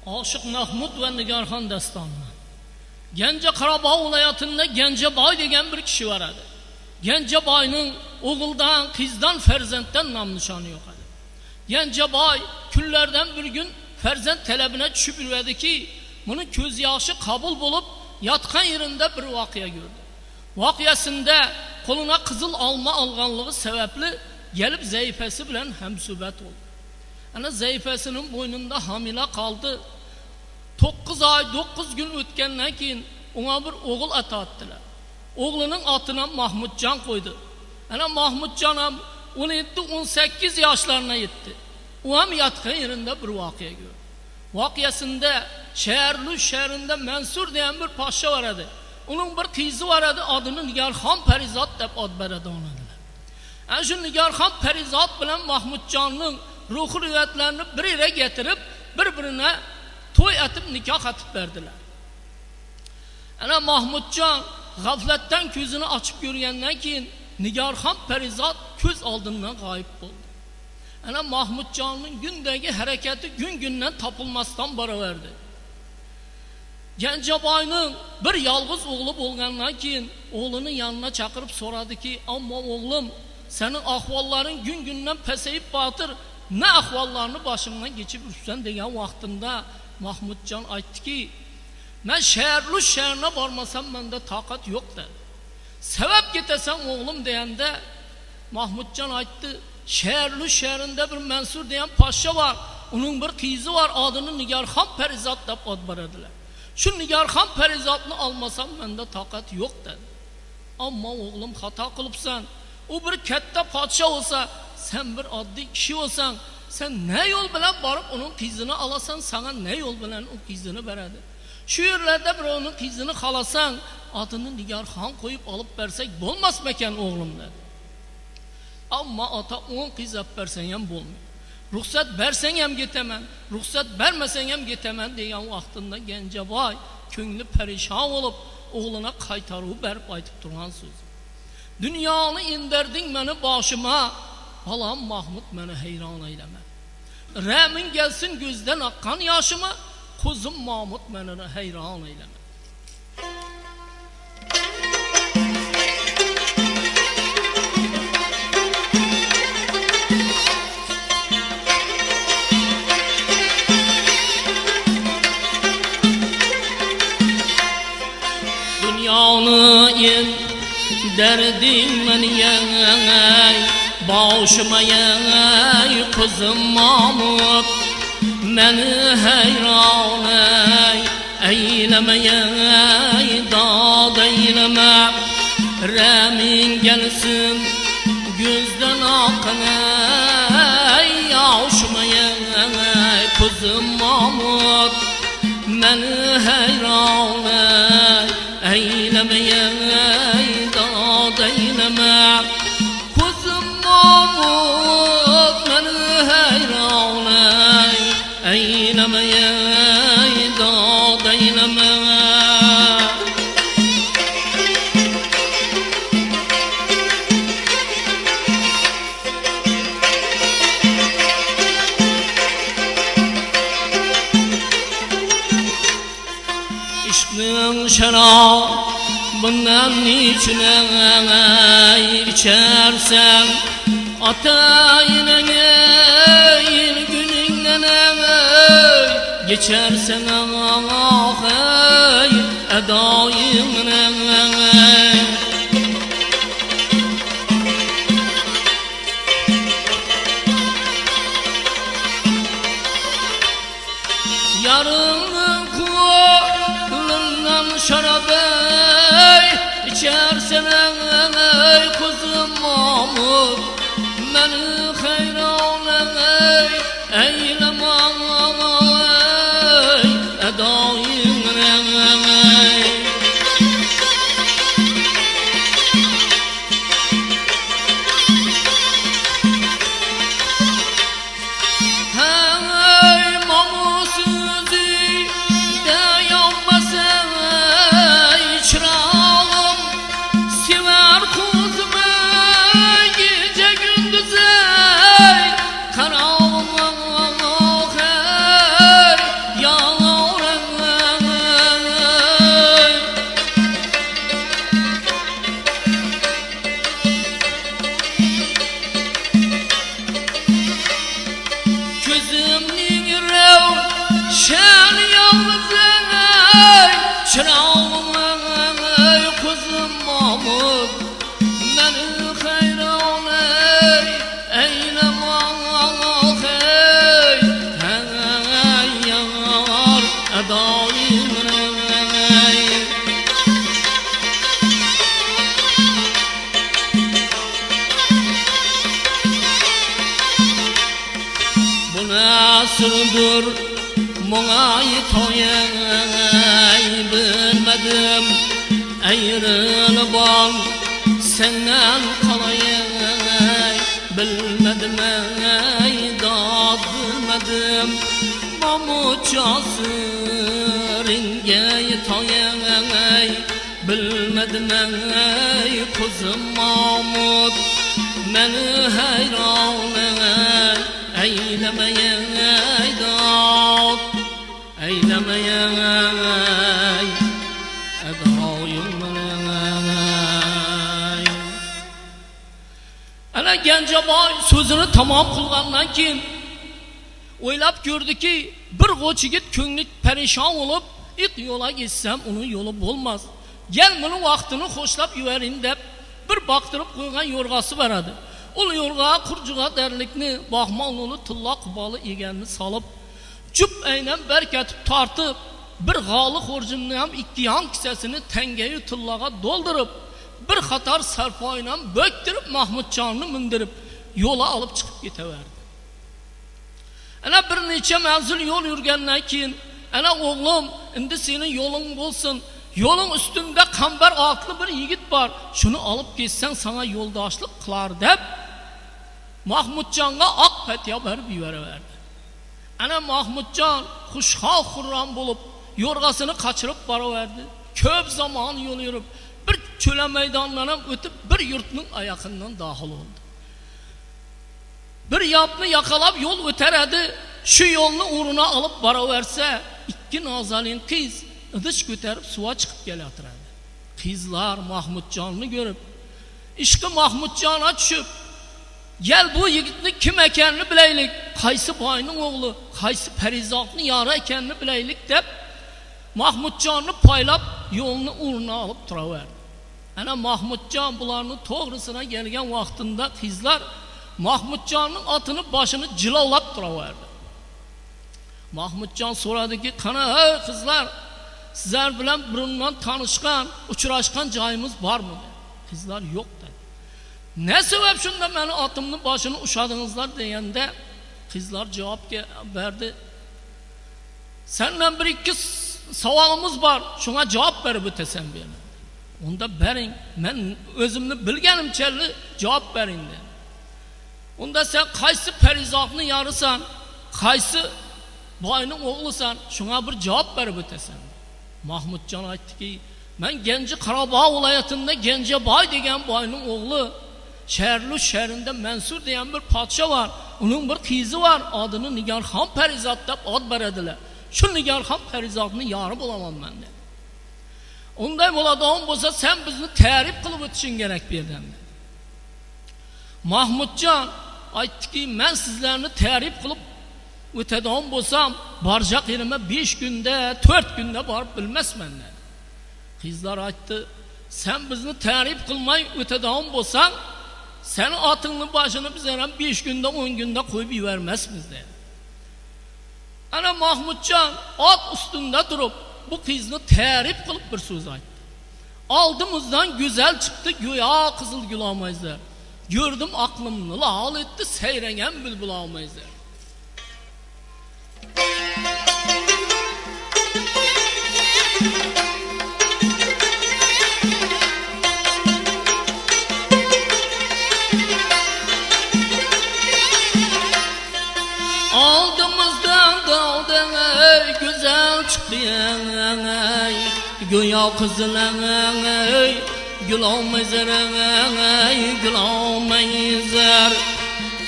Aşık Mahmud ve Nigarxon dastanı. Gence Qarabağ vilayatında Gencebay degen bir kişi var idi. Gencebay'ın oğuldan, kızdan, ferzentden nam nişanı yok idi. Gencebay günlerden bir gün ferzent talebine düşüp yürüdü ki bunun göz yaşı kabul bulup yatkan yerinde bir vakıya gördü. Vakiyasında koluna kızıl alma alganlığı sebepli gelip zeyfesi bilen hemsubet oldu. Yani zeyfesinin boynunda hamile kaldı. 9 ay 9 gün ötkenden keyin ona bir oğul ata attılar. Oğlunun atına Mahmudcan koydu. Yani Mahmudcan 17-18 yaşlarına yetti. O hem yatkan yerinde bir vakıya gördü. Vakiyasında şehrinde Mensur diyen bir paşa var idi. Onun bir kızı var idi, adını Nigarxon Parizat deb ad beredi ona. Yani şu Nigarxon Parizat bilen Mahmudcan'ın ruhu rüyetlerini bir yere getirip birbirine toy etip nikah atıp verdiler. Yani Mahmudcan gafletten gözünü açıp görgenden keyin Nigarxon Parizat göz aldığından gayip oldu. Yani Mahmudcan'ın gündeki hareketi gün günden tapılmasdan baraverdi. Gencebay'ın bir yalğız oğlu bolgandan keyin oğlunun yanına çakırıp soradı ki amma oğlum senin ahvalların gün günden peseyip batır, ne ahvallarını başımdan geçip üstsen degen vaktinde Mahmudcan aytdı ki ben şehrine varmasam bende takat yok dedi. Sebep gitesem oğlum deyende Mahmudcan aytdı şehrinde bir Mensur diyen paşa var, onun bir kızı var, adını Nigarxon Parizat deb ad berediler. Şu Nigarxon Parizatını almasam bende takat yok dedi. Ama oğlum hata kılıpsan, o bir katta padişah olsa, sen bir adli kişi olsan, sen ne yol bilen barıp onun kızını alasan, sana ne yol bilen o kızını beredi. Şu yerlerde bir onun kızını kalasan, adını Nigarxon koyup alıp versek bolmaz meken oğlum dedi. Ama ata 10 kız yap versen hem bolmuyor. Ruhsat versen hem getemem, ruhsat vermesen hem getemem diyen vaktinde Gencebay köngülü perişan olup oğluna kaytarıp berip aytıp duran söz. Dünyanı indirdin beni başıma, balam Mahmud beni heyran eyleme. Rəmin gelsin gözden akkan yaşıma, kuzum Mahmud beni heyran eyleme. Dünyanı derdin beni yengay, başıma yengay kızım Mahmud, beni heyran eyleme yengay, dad eyleme. Rəmin gelsin gözden akın yaşıma yengay kızım Mahmud, beni heyran eyleme yengay, dad eyleme. Kuzum Mahmud beni heyran eyleme yengay, dad eyleme. İşkın şarabından içine içersen atayına gel gününden geçersen ah edayımdan. Yarın kulundan şarabı içersen kuzum Mahmud, beni heyran eyleme edayımdan. Karavım çırağım ey kızım Mahmud beni hayran eyleme hey yar edayim bu nasırdır Muğay toyay bilmedim ayrılıban senden kalayay bilmedim ey dad bilmedim mamuçası ringay toyay bilmedim ey kuzum Mahmud beni hayran eylemeye dad eylemeye edayım ana Gencebay sözünü tamam kılgandan keyin o'ylab ko'rdiki bir g'och yigit ko'ngli perişan olup it yo'la gitsem onun yolu bo'lmas gel buni vaqtini xo'shlab yuvaring deb bir baqtirib qo'ygan yo'rg'asi beradi ul yo'rg'a qurjug'a derlikni Bahmon yo'li tilla qubalı eganni solib jup aynan berkatib tortib bir g'oli xo'rjinni ham ikki yon kissasini tangayu tillaga doldurib bir qator sarpoydan bo'ktirib Mahmudjonni mindirib yo'la olib chiqib ketaverdi. Ana bir necha manzil yo'l yurgandan keyin ana o'g'lim endi sening yo'ling bo'lsin yo'ling ustunda qambar otli bir yigit bor shuni olib ketsang sana yo'ldoshlik qilar deb Mahmudjonga oq patya berib yuboraverdi. Ana Mahmudjon xushhol xurram bo'lib yo'rg'asini qochirib boraverdi. Ko'p zamon yo'l yurib bir cho'la maydondan ham o'tib bir yurtning oyoqidan daxil oldi. Bir yotni yaqalab yo'l o'tar edi, shu yo'lni o'rnina olib boraversa, ikki nozalin qiz idish ko'tarib suva chiqib kelayotiradi. Qizlar Mahmudjonni ko'rib, ishqi Mahmudjona tushib, "Gel bu yigitni kim ekanini bilaylik, qaysi boyning o'g'li, qaysi Parizoqning yori ekanini bilaylik" deb Mahmudjonni poylab yo'lni o'rnina olib turaverdi. Ana Mahmudjon bularning to'g'risina kelgan vaqtida qizlar Mahmudjonning otini boshini jilovlab turaverdi. Mahmudjon so'radiki, "Qana ey qizlar, sizlar bilan burundan tanishgan, uchrashgan joyimiz bormi?" dedi. Qizlar yo'q dedi. "Ne sebep shunda meni otimning boshini ushadingizlar?" deganda qizlar javob berdi. "Senden bir ikki savolimiz bor, shunga javob berib o'tasan" dedi. "Unda bering, men o'zimni bilganimcha javob bering" dedi. "Unda sen qaysi Parizoqning yorisan, qaysi boyning o'g'lisan, shunga bir javob berib o'tasan." Mahmudjon aytdiki, "Men Genji Qarabog' viloyatida Genjeboy degan boyning o'g'li, Sharlu shahrida Mansur degan bir podsho bor. Uning bir qizi bor, adini Nigarxon Parizod deb ad beradilar. Shu Nigarxon Parizodning yori bo'laman men" dedi. "Unday bo'ladigan bo'lsa, sen bizni ta'rif qilib o'tishing kerak" berdim. Mahmudjon aytdiki, "Men sizlarni ta'rif qilib o'tadigan bo'lsam, barja yerime 5 kunda, 4 kunda borib bilmasman" dedi. Qizlar aytdi, "Sen bizni ta'rif qilmay o'tadigan bo'lsang, seni otingning boshini biz ham 5 kunda, 10 kunda qo'yib yubormasmiz" dedi. Ana Mahmudjon ot ustunda turib, bu qizni ta'rif qilib bir so'z aytdi. "Oldimizdan go'zal chiqdi, go'yo qizil gulomayzlar. Gördüm aklımni lal etti, seyrengen bülbül almayızlar." Aldımızdan daldan ey güzel çıktı ey, go'yo qizil ey, gül olmayızlar ey, gül olmayızlar.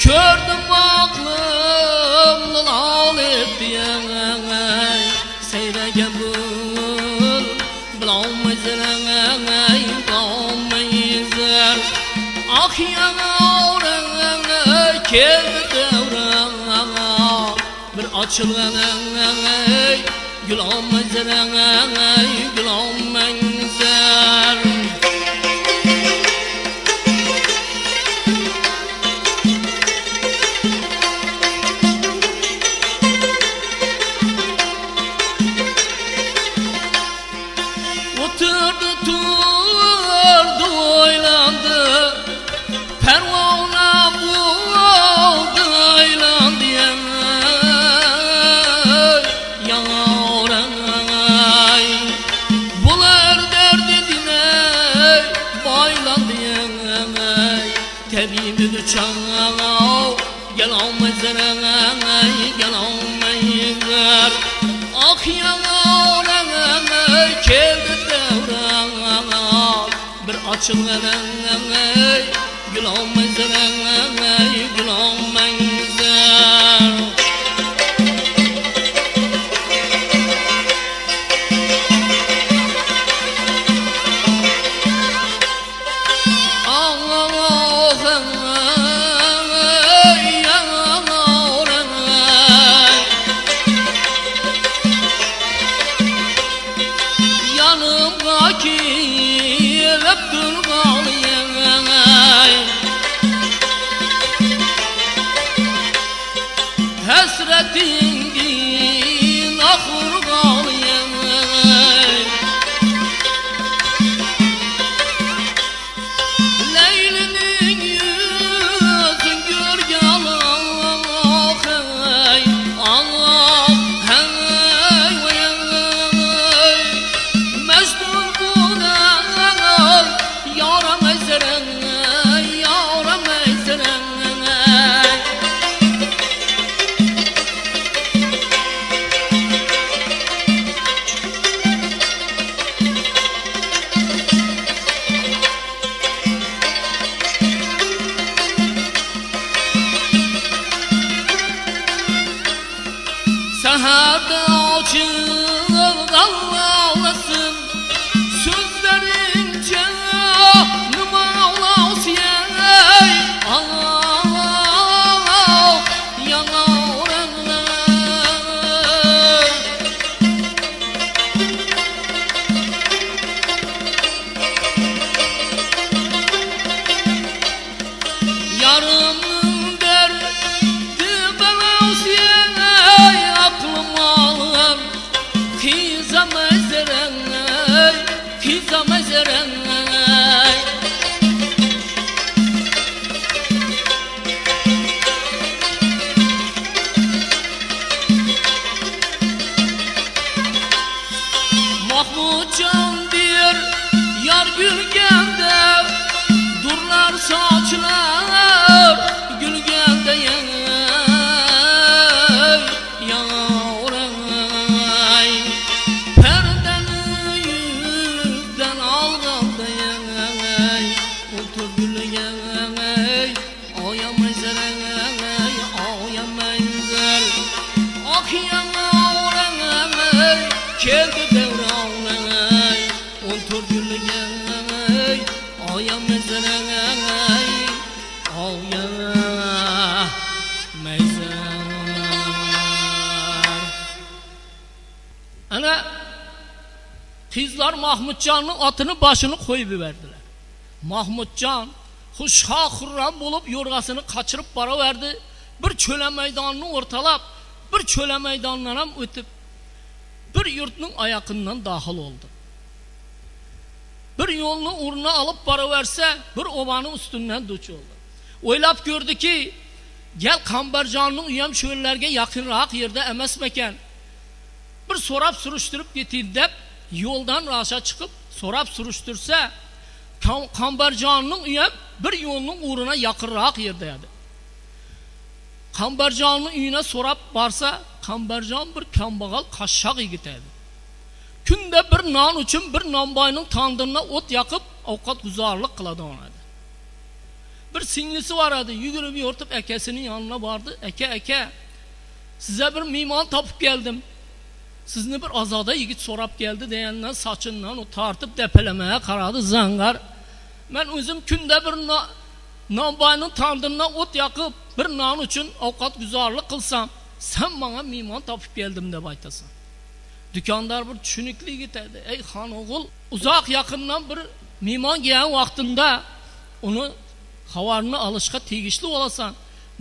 Gördüm aklımni lal etti ey, seyregen bülbül olmayızlar ey, gül olmayızlar. Ah yavrum keldi devran, bir açılgan ey, gülüm mezrey gülüm menzer. Oturdu turdu oylandı, pervane buldu oylandı yaray. Bular derdi dine baylandı yaray. Tebibi düşan gel almazlar gel almayır. Ah yaray keldi devran bir açılır gül olmazlar gül olmazlar. Hasretin ahur kalıyor. Leylinin yüzün görgeli Allah hey vay. Mecnun bular yaram ezren yaram ezren. Sahada açıl ağlasın, sözlerin canım ağlasın. Allah yanarlar. Yarımın derdi bana olsun. Aklım alır kizam ezren kizam ezren. Mahmudcan bir yar gülgende durlar saçlar gülgende yaray. Perdeni yüzden alganda yaray. Otur gülgey oyamazlar oyamazlar. Ah yaray keldi devran. Otur gülgey oyamazlar oyamazlar. Ana kızlar Mahmudcan'ın atını başını koyup verdiler. Mahmudcan huşha hurram bulup yorgasını kaçırıp para verdi. Bir çöle meydanını ortalap bir çöle meydanlarına ötüp bir yurtun ayakından dahil oldu. Bir yolunu uğruna alıp para verse bir ovanın üstünden duç oldu. Oylap gördü ki gel Kambarcan'ın uyam şöylerge yakınrak yerde emesmeken bir sorap sürüştürüp getirdi. Yoldan raşa çıkıp sorap sürüştürse Kambarcan'ın uyam bir yolunun uğruna yakınrak yerdeydi. Kambarcan'ın uyuna sorap varsa Kambarcan bir kambağal kaşşak yigiteydi. Günde bir nan için bir nambayının tandırına ot yakıp avukat güzarlık kıladı ona. Bir singlisi vardı, yürüyüp yortup ekesinin yanına vardı. Eke size bir miman tapıp geldim. Sizni bir azada yigit sorap geldi deyenden saçından o tartıp depelemeye karadı zangar. Ben özüm günde bir nambayının tandırına ot yakıp bir nan için avukat güzarlık kılsam sen bana miman tapıp geldim de baytasan. Dükkandar bir tushunukli ketadi. Ey xon o'g'il, uzoq yaqindan bir mehmon kelgan vaqtida uni xabarini olishga tegishli bo'lasan.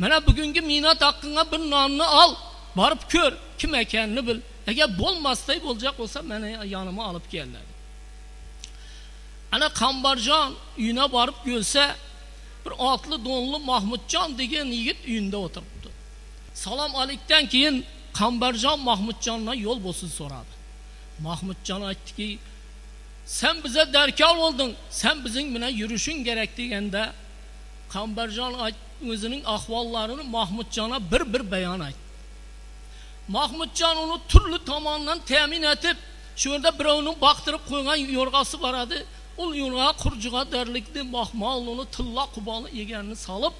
Mana bugungi mehnat haqqinga bir nonni al, borib ko'r, kim ekanini bil. Agar bo'lmasday bo'lajak bo'lsa, meni yonimga olib kel dedi. Ana Qambarjon uyina borib ko'rsa, bir otli donli Mahmudjon degan yigit uyinda o'tiribdi. Salom alikdan keyin Qambarjon Mahmudjondan yo'l bo'lsin so'radi. Mahmudjon aytdiki, sen bize darkor bo'lding, sen bizning bilan yurishing kerak deganda Qambarjon o'zining ahvollarini Mahmudjonga bir bayon aytdi. Mahmudjon uni turli tomondan ta'min etib, shu yerda birovning baqtirib qo'ygan yo'rg'asi bor edi. U yo'rg'a qurjiga darlikni mahmolini tilla quboni yeganini solib,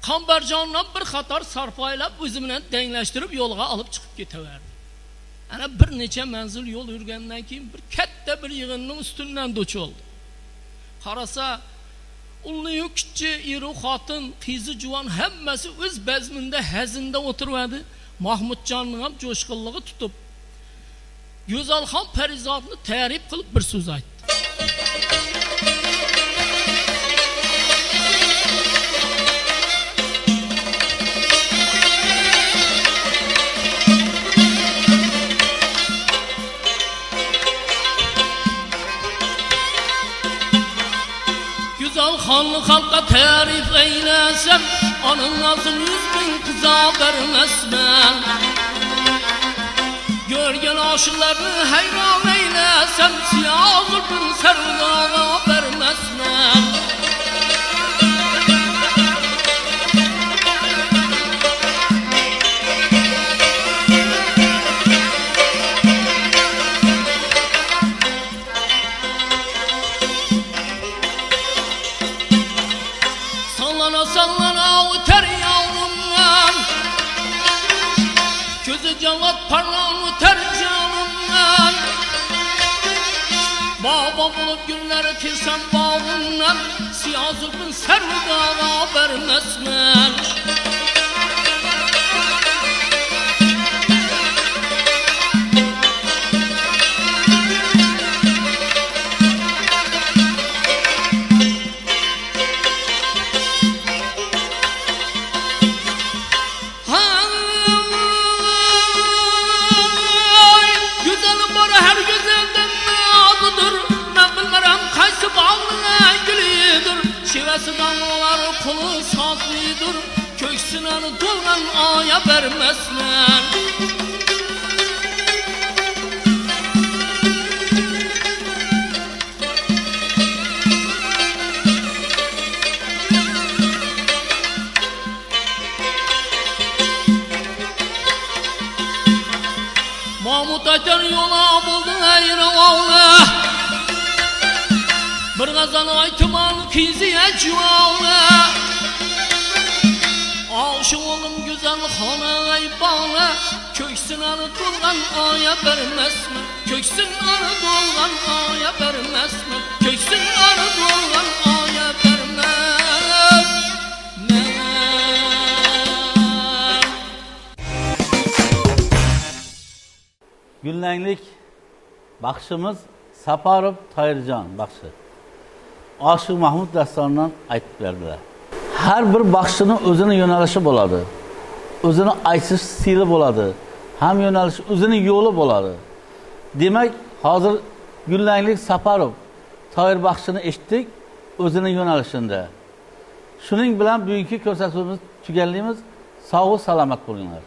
Qambarjonni bir qator sarfoylab o'zi bilan tenglashtirib yo'lga olib chiqib ketaverdi. Ana bir necha manzil yo'l yurgandan keyin bir katta bir yig'inning ustidan do'ch oldi. Qarasa, ulni kichki eri xotin, qizi juvon hammasi o'z bazminda hazinda o'tiradi. Mahmudjonning ham jo'shqinligi tutib, Go'zalxon Parizodni ta'rif qilib bir so'z aytdi. Go'zalxonni xalqqa ta'rif eylasam, onun azın 100.000 qiza bermesmen. Görgen aşıklarını hayran eylasam, siyah zulmün sergaga vermesmen. Sallana öter yavrumdan, gözü cavat parlan öter canımdan. Baba bulup günleri kesem bağımdan, siyah zulmün sergaga vermesmen. Şivesidanlar kulu saklıdır, köksünen dolgan aya vermesler. Mahmud aytar yola buldu eyravağla, bir gazan aytıman kiziye cüvağla. Aşık oğlum güzel xona aybağa, köksün anı dolgan aya vermesme. Köksün anı dolgan aya vermesme. Köksün anı dolgan aya vermesme. Günlenglik baxshimiz Saparov Toyirjon baxshi. Aşık Mahmud dastanından aytib berdilar. Her bir baxshining o'zini yo'nalishi bo'ladi. O'zini aytish stili bo'ladi. Ham yo'nalishi o'zining yo'li bo'ladi. Demak, hozir Günlenglik Saparov Toyir baxshini eshitdik, o'zining yo'nalishida. Shuning bilan bugungi ko'rsatuvimizni tugallaymiz. Sog' va salomat bo'linglar.